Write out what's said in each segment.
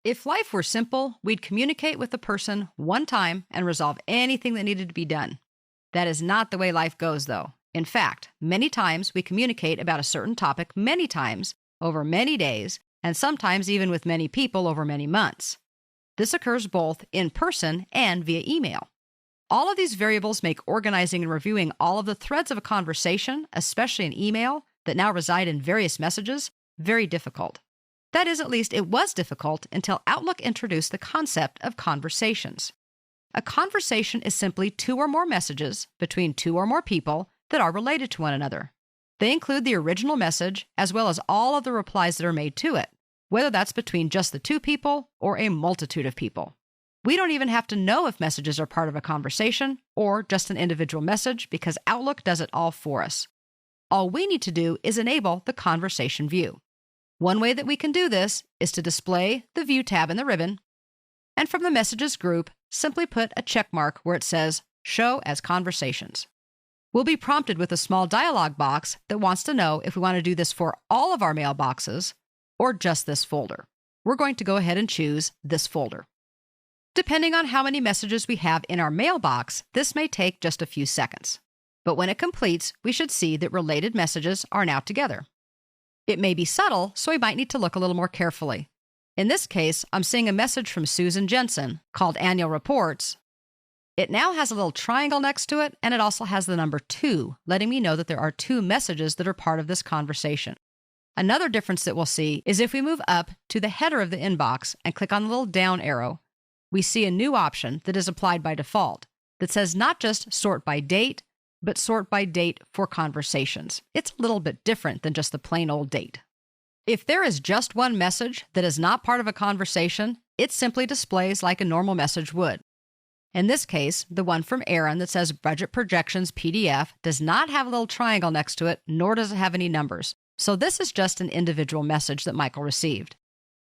If life were simple, we'd communicate with the person one time and resolve anything that needed to be done. That is not the way life goes, though. In fact, many times we communicate about a certain topic many times over many days, and sometimes even with many people over many months. This occurs both in person and via email. All of these variables make organizing and reviewing all of the threads of a conversation, especially in email, that now reside in various messages, very difficult. That is, at least it was difficult until Outlook introduced the concept of conversations. A conversation is simply two or more messages between two or more people that are related to one another. They include the original message as well as all of the replies that are made to it, whether that's between just the two people or a multitude of people. We don't even have to know if messages are part of a conversation or just an individual message because Outlook does it all for us. All we need to do is enable the conversation view. One way that we can do this is to display the View tab in the ribbon, and from the Messages group, simply put a check mark where it says Show as Conversations. We'll be prompted with a small dialog box that wants to know if we want to do this for all of our mailboxes or just this folder. We're going to go ahead and choose this folder. Depending on how many messages we have in our mailbox, this may take just a few seconds. But when it completes, we should see that related messages are now together. It may be subtle, so we might need to look a little more carefully. In this case, I'm seeing a message from Susan Jensen called Annual Reports. It now has a little triangle next to it, and it also has the number 2, letting me know that there are 2 messages that are part of this conversation. Another difference that we'll see is if we move up to the header of the inbox and click on the little down arrow, we see a new option that is applied by default that says not just sort by date, but sort by date for conversations. It's a little bit different than just the plain old date. If there is just one message that is not part of a conversation, it simply displays like a normal message would. In this case, the one from Aaron that says Budget Projections PDF does not have a little triangle next to it, nor does it have any numbers. So this is just an individual message that Michael received.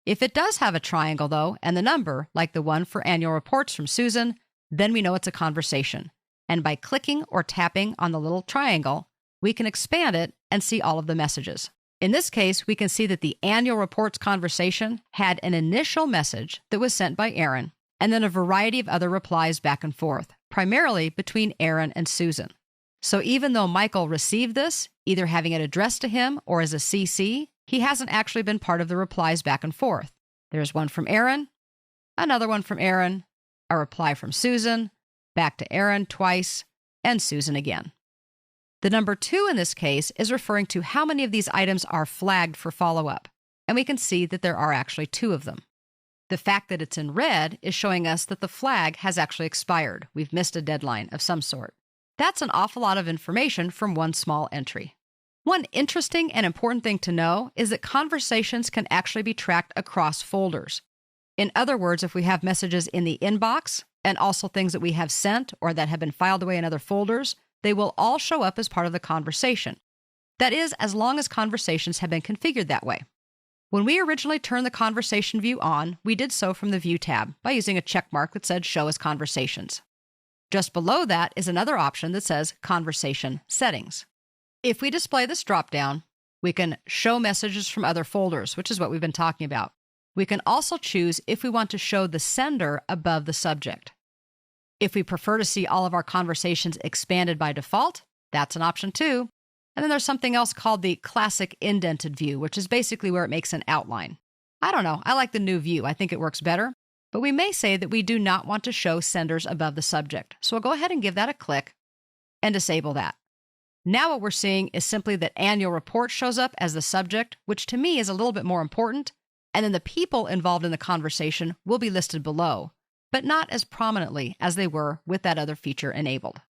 If it does have a triangle, though, and the number, like the one for Annual Reports from Susan, then we know it's a conversation. And by clicking or tapping on the little triangle, we can expand it and see all of the messages. In this case, we can see that the Annual Reports conversation had an initial message that was sent by Aaron, and then a variety of other replies back and forth, primarily between Aaron and Susan. So even though Michael received this, either having it addressed to him or as a CC, he hasn't actually been part of the replies back and forth. There's one from Aaron, another one from Aaron, a reply from Susan, back to Aaron twice, and Susan again. The number 2 in this case is referring to how many of these items are flagged for follow-up, and we can see that there are actually 2 of them. The fact that it's in red is showing us that the flag has actually expired. We've missed a deadline of some sort. That's an awful lot of information from one small entry. One interesting and important thing to know is that conversations can actually be tracked across folders. In other words, if we have messages in the inbox and also things that we have sent or that have been filed away in other folders, they will all show up as part of the conversation. That is, as long as conversations have been configured that way. When we originally turned the conversation view on, we did so from the View tab by using a check mark that said Show as Conversations. Just below that is another option that says Conversation Settings. If we display this dropdown, we can show messages from other folders, which is what we've been talking about. We can also choose if we want to show the sender above the subject. If we prefer to see all of our conversations expanded by default, that's an option too. And then there's something else called the classic indented view, which is basically where it makes an outline. I don't know, I like the new view. I think it works better. But we may say that we do not want to show senders above the subject. So we'll go ahead and give that a click and disable that. Now what we're seeing is simply that Annual Report shows up as the subject, which to me is a little bit more important. And then the people involved in the conversation will be listed below, but not as prominently as they were with that other feature enabled.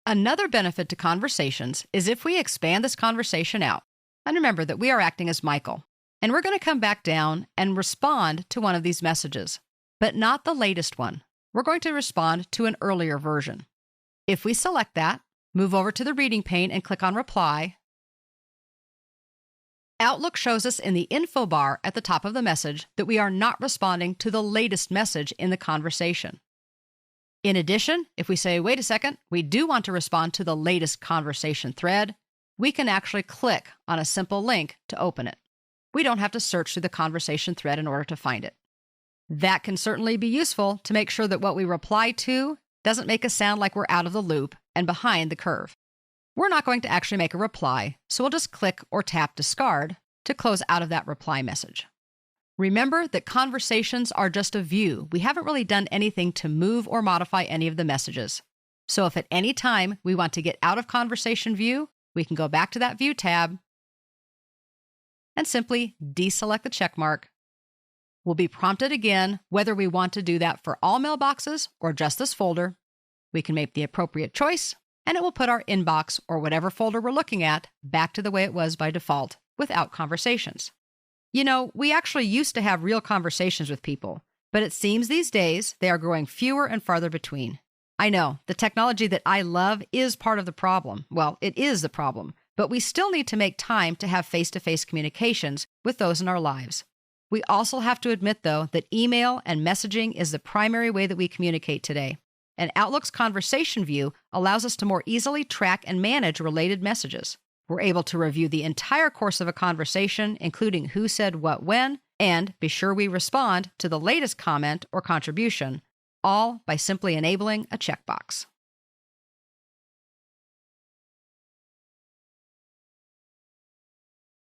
Another benefit to conversations is if we expand this conversation out. And remember that we are acting as Michael, and we're going to come back down and respond to one of these messages, but not the latest one. We're going to respond to an earlier version. If we select that, move over to the reading pane and click on Reply, Outlook shows us in the info bar at the top of the message that we are not responding to the latest message in the conversation. In addition, if we say, wait a second, we do want to respond to the latest conversation thread, we can actually click on a simple link to open it. We don't have to search through the conversation thread in order to find it. That can certainly be useful to make sure that what we reply to doesn't make us sound like we're out of the loop and behind the curve. We're not going to actually make a reply, so we'll just click or tap discard to close out of that reply message. Remember that conversations are just a view. We haven't really done anything to move or modify any of the messages. So if at any time we want to get out of conversation view, we can go back to that view tab and simply deselect the check mark. We'll be prompted again whether we want to do that for all mailboxes or just this folder. We can make the appropriate choice, and it will put our inbox or whatever folder we're looking at back to the way it was by default without conversations. You know, we actually used to have real conversations with people, but it seems these days they are growing fewer and farther between. I know, the technology that I love is part of the problem. Well, it is the problem, but we still need to make time to have face-to-face communications with those in our lives. We also have to admit, though, that email and messaging is the primary way that we communicate today. And Outlook's conversation view allows us to more easily track and manage related messages. We're able to review the entire course of a conversation, including who said what when, and be sure we respond to the latest comment or contribution, all by simply enabling a checkbox.